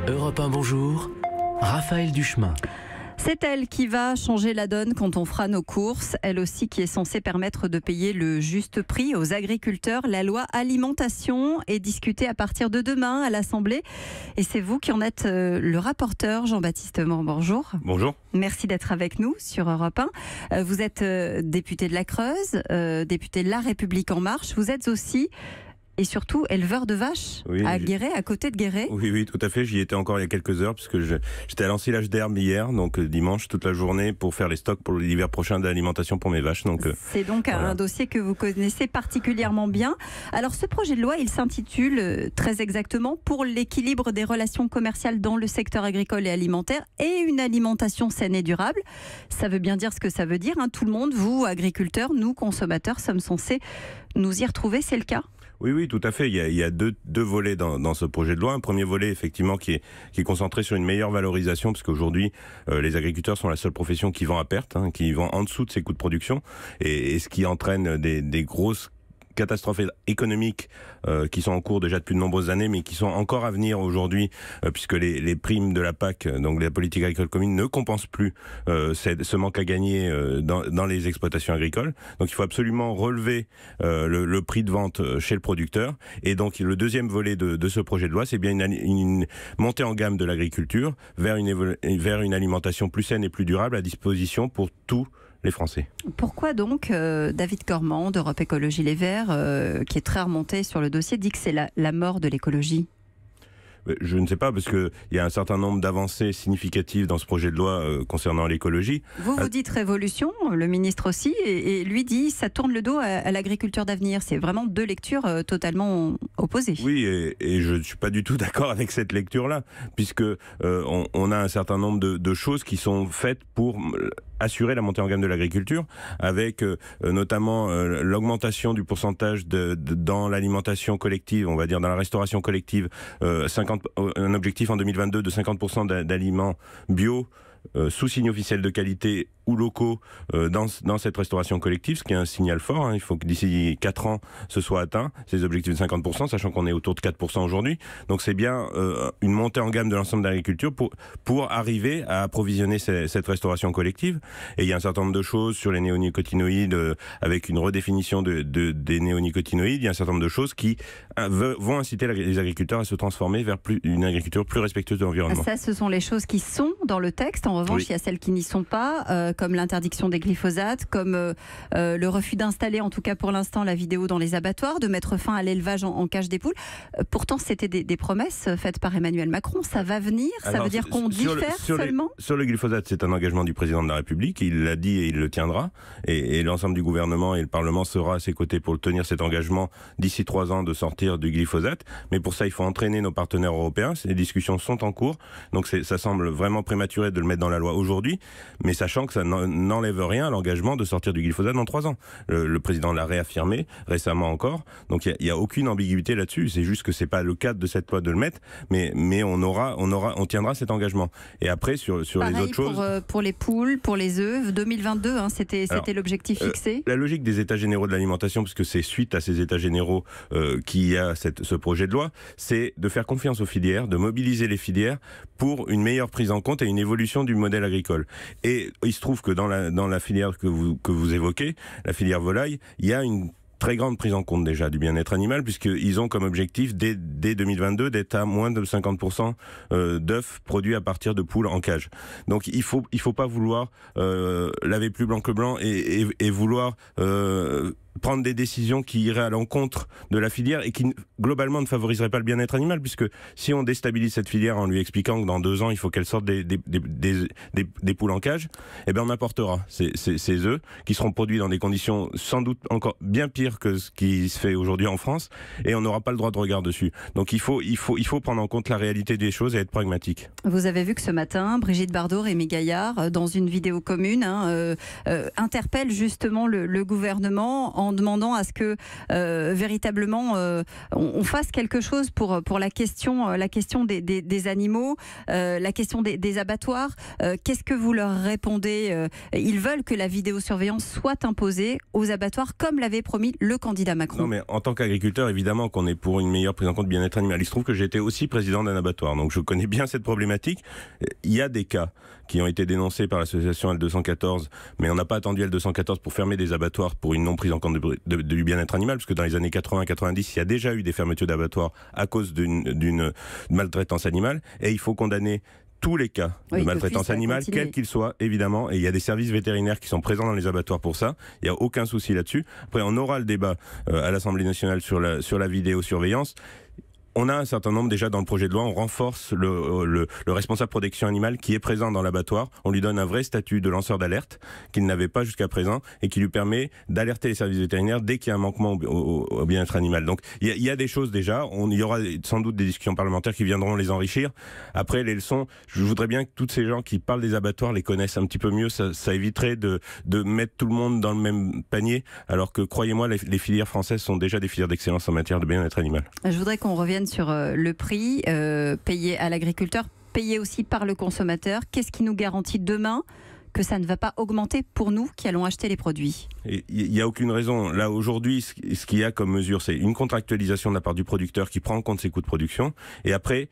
Europe 1, bonjour. Raphaël Duchemin. C'est elle qui va changer la donne quand on fera nos courses. Elle aussi qui est censée permettre de payer le juste prix aux agriculteurs. La loi alimentation est discutée à partir de demain à l'Assemblée. Et c'est vous qui en êtes le rapporteur, Jean-Baptiste Mort. Bonjour. Bonjour. Merci d'être avec nous sur Europe 1. Vous êtes député de la Creuse, député de La République En Marche. Vous êtes aussi et surtout éleveur de vaches à Guéret, à côté de Guéret. Oui, tout à fait. J'y étais encore il y a quelques heures puisque j'étais à l'ensilage d'herbe hier, donc dimanche, toute la journée pour faire les stocks pour l'hiver prochain d'alimentation pour mes vaches. C'est donc voilà. Un dossier que vous connaissez particulièrement bien. Alors ce projet de loi, il s'intitule très exactement « Pour l'équilibre des relations commerciales dans le secteur agricole et alimentaire et une alimentation saine et durable ». Ça veut bien dire ce que ça veut dire. Tout le monde, vous, agriculteurs, nous, consommateurs, sommes censés nous y retrouver. C'est le cas ? Oui, tout à fait. Il y a deux volets dans ce projet de loi. Un premier volet, effectivement, qui est concentré sur une meilleure valorisation, parce qu'aujourd'hui, les agriculteurs sont la seule profession qui vend à perte, qui vend en dessous de ses coûts de production, et ce qui entraîne des grosses catastrophes économiques qui sont en cours déjà depuis de nombreuses années, mais qui sont encore à venir aujourd'hui, puisque les primes de la PAC, donc la politique agricole commune, ne compensent plus ce manque à gagner dans les exploitations agricoles. Donc il faut absolument relever le prix de vente chez le producteur. Et donc le deuxième volet de ce projet de loi, c'est bien une montée en gamme de l'agriculture vers une alimentation plus saine et plus durable à disposition pour tous les Français. Pourquoi donc David Cormand d'Europe Écologie Les Verts, qui est très remonté sur le dossier, dit que c'est la mort de l'écologie ? Je ne sais pas, parce qu'il y a un certain nombre d'avancées significatives dans ce projet de loi concernant l'écologie. Vous dites révolution, le ministre aussi, et lui dit ça tourne le dos à l'agriculture d'avenir. C'est vraiment deux lectures totalement opposées. Oui, et je ne suis pas du tout d'accord avec cette lecture-là, puisque on a un certain nombre de choses qui sont faites pour assurer la montée en gamme de l'agriculture, avec notamment l'augmentation du pourcentage dans l'alimentation collective, on va dire dans la restauration collective, un objectif en 2022 de 50% d'aliments bio sous signe officiel de qualité ou locaux dans cette restauration collective, ce qui est un signal fort. Il faut que d'ici 4 ans, ce soit atteint, ces objectifs de 50%, sachant qu'on est autour de 4% aujourd'hui. Donc c'est bien une montée en gamme de l'ensemble de l'agriculture pour arriver à approvisionner cette restauration collective. Et il y a un certain nombre de choses sur les néonicotinoïdes, avec une redéfinition des néonicotinoïdes. Il y a un certain nombre de choses qui vont inciter les agriculteurs à se transformer vers une agriculture plus respectueuse de l'environnement. Ça, ce sont les choses qui sont dans le texte. En revanche, il y a celles qui n'y sont pas, comme l'interdiction des glyphosates, comme le refus d'installer, en tout cas pour l'instant, la vidéo dans les abattoirs, de mettre fin à l'élevage en cage des poules. Pourtant, c'était des promesses faites par Emmanuel Macron. Ça va venir ? Ça veut dire qu'on diffère seulement ? Sur le glyphosate, c'est un engagement du président de la République. Il l'a dit et il le tiendra. Et l'ensemble du gouvernement et le Parlement sera à ses côtés pour tenir cet engagement d'ici 3 ans de sortir du glyphosate. Mais pour ça, il faut entraîner nos partenaires européens. Ces discussions sont en cours. Donc ça semble vraiment prématuré de le mettre dans la loi aujourd'hui, mais sachant que ça n'enlève rien à l'engagement de sortir du glyphosate dans 3 ans. Le président l'a réaffirmé récemment encore, donc il y a aucune ambiguïté là-dessus. C'est juste que c'est pas le cadre de cette loi de le mettre, mais on tiendra cet engagement. Et après sur pareil, les autres choses, pour les poules, pour les œufs, 2022, c'était l'objectif fixé. La logique des états généraux de l'alimentation, puisque c'est suite à ces états généraux qu'il y a ce projet de loi, c'est de faire confiance aux filières, de mobiliser les filières pour une meilleure prise en compte et une évolution du modèle agricole. Et il se trouve que dans la filière que vous évoquez, la filière volaille, il y a une très grande prise en compte déjà du bien-être animal, puisqu'ils ont comme objectif dès 2022 d'être à moins de 50% d'œufs produits à partir de poules en cage. Donc il faut pas vouloir laver plus blanc que blanc et vouloir prendre des décisions qui iraient à l'encontre de la filière et qui globalement ne favoriseraient pas le bien-être animal, puisque si on déstabilise cette filière en lui expliquant que dans 2 ans il faut qu'elle sorte des poules en cage, eh bien on apportera ces œufs qui seront produits dans des conditions sans doute encore bien pires que ce qui se fait aujourd'hui en France, et on n'aura pas le droit de regard dessus. Donc il faut prendre en compte la réalité des choses et être pragmatique. Vous avez vu que ce matin, Brigitte Bardot, Rémi Gaillard, dans une vidéo commune, interpellent justement le gouvernement en demandant à ce que véritablement on fasse quelque chose pour la question des animaux, la question des abattoirs. Qu'est-ce que vous leur répondez? Ils veulent que la vidéosurveillance soit imposée aux abattoirs comme l'avait promis le candidat Macron. Non, mais en tant qu'agriculteur, évidemment qu'on est pour une meilleure prise en compte du bien-être animal. Il se trouve que j'étais aussi président d'un abattoir, donc je connais bien cette problématique. Il y a des cas qui ont été dénoncés par l'association L214, mais on n'a pas attendu L214 pour fermer des abattoirs pour une non prise en compte du bien-être animal, parce que dans les années 80-90, il y a déjà eu des fermetures d'abattoirs à cause d'une maltraitance animale, et il faut condamner tous les cas de maltraitance animale, quels qu'ils soient, évidemment, et il y a des services vétérinaires qui sont présents dans les abattoirs pour ça, il n'y a aucun souci là-dessus. Après, on aura le débat à l'Assemblée nationale sur la vidéosurveillance. On a un certain nombre déjà dans le projet de loi, on renforce le responsable protection animale qui est présent dans l'abattoir, on lui donne un vrai statut de lanceur d'alerte qu'il n'avait pas jusqu'à présent et qui lui permet d'alerter les services vétérinaires dès qu'il y a un manquement au bien-être animal. Donc il y a des choses déjà, il y aura sans doute des discussions parlementaires qui viendront les enrichir. Après les leçons, je voudrais bien que tous ces gens qui parlent des abattoirs les connaissent un petit peu mieux, ça éviterait de mettre tout le monde dans le même panier, alors que croyez-moi, les filières françaises sont déjà des filières d'excellence en matière de bien-être animal. Je voudrais qu'on revienne sur le prix payé à l'agriculteur, payé aussi par le consommateur. Qu'est-ce qui nous garantit demain que ça ne va pas augmenter pour nous qui allons acheter les produits? Il n'y a aucune raison. Là, aujourd'hui, ce qu'il y a comme mesure, c'est une contractualisation de la part du producteur qui prend en compte ses coûts de production. Et après,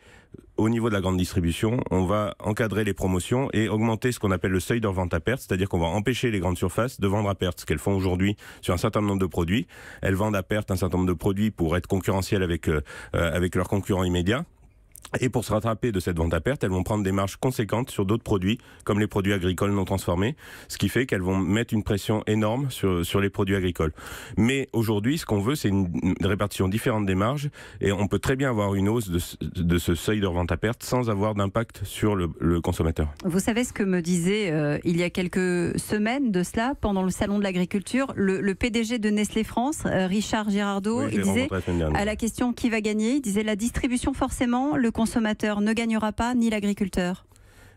au niveau de la grande distribution, on va encadrer les promotions et augmenter ce qu'on appelle le seuil de revente à perte, c'est-à-dire qu'on va empêcher les grandes surfaces de vendre à perte, ce qu'elles font aujourd'hui sur un certain nombre de produits. Elles vendent à perte un certain nombre de produits pour être concurrentielles avec leurs concurrents immédiats. Et pour se rattraper de cette vente à perte, elles vont prendre des marges conséquentes sur d'autres produits, comme les produits agricoles non transformés, ce qui fait qu'elles vont mettre une pression énorme sur les produits agricoles. Mais aujourd'hui, ce qu'on veut, c'est une répartition différente des marges, et on peut très bien avoir une hausse de ce seuil de revente à perte sans avoir d'impact sur le consommateur. Vous savez ce que me disait il y a quelques semaines de cela, pendant le salon de l'agriculture, le PDG de Nestlé France, Richard Girardot, il disait, à la question qui va gagner, il disait la distribution forcément, le consommateur ne gagnera pas, ni l'agriculteur.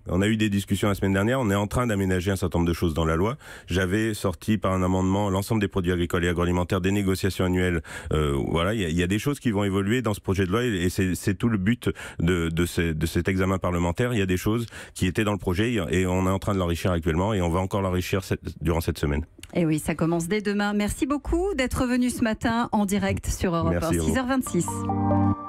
On a eu des discussions la semaine dernière, on est en train d'aménager un certain nombre de choses dans la loi. J'avais sorti par un amendement l'ensemble des produits agricoles et agroalimentaires, des négociations annuelles. Voilà, il y a des choses qui vont évoluer dans ce projet de loi et c'est tout le but de cet examen parlementaire. Il y a des choses qui étaient dans le projet et on est en train de l'enrichir actuellement et on va encore l'enrichir durant cette semaine. Et oui, ça commence dès demain. Merci beaucoup d'être venu ce matin en direct sur Europe 1, 6h26.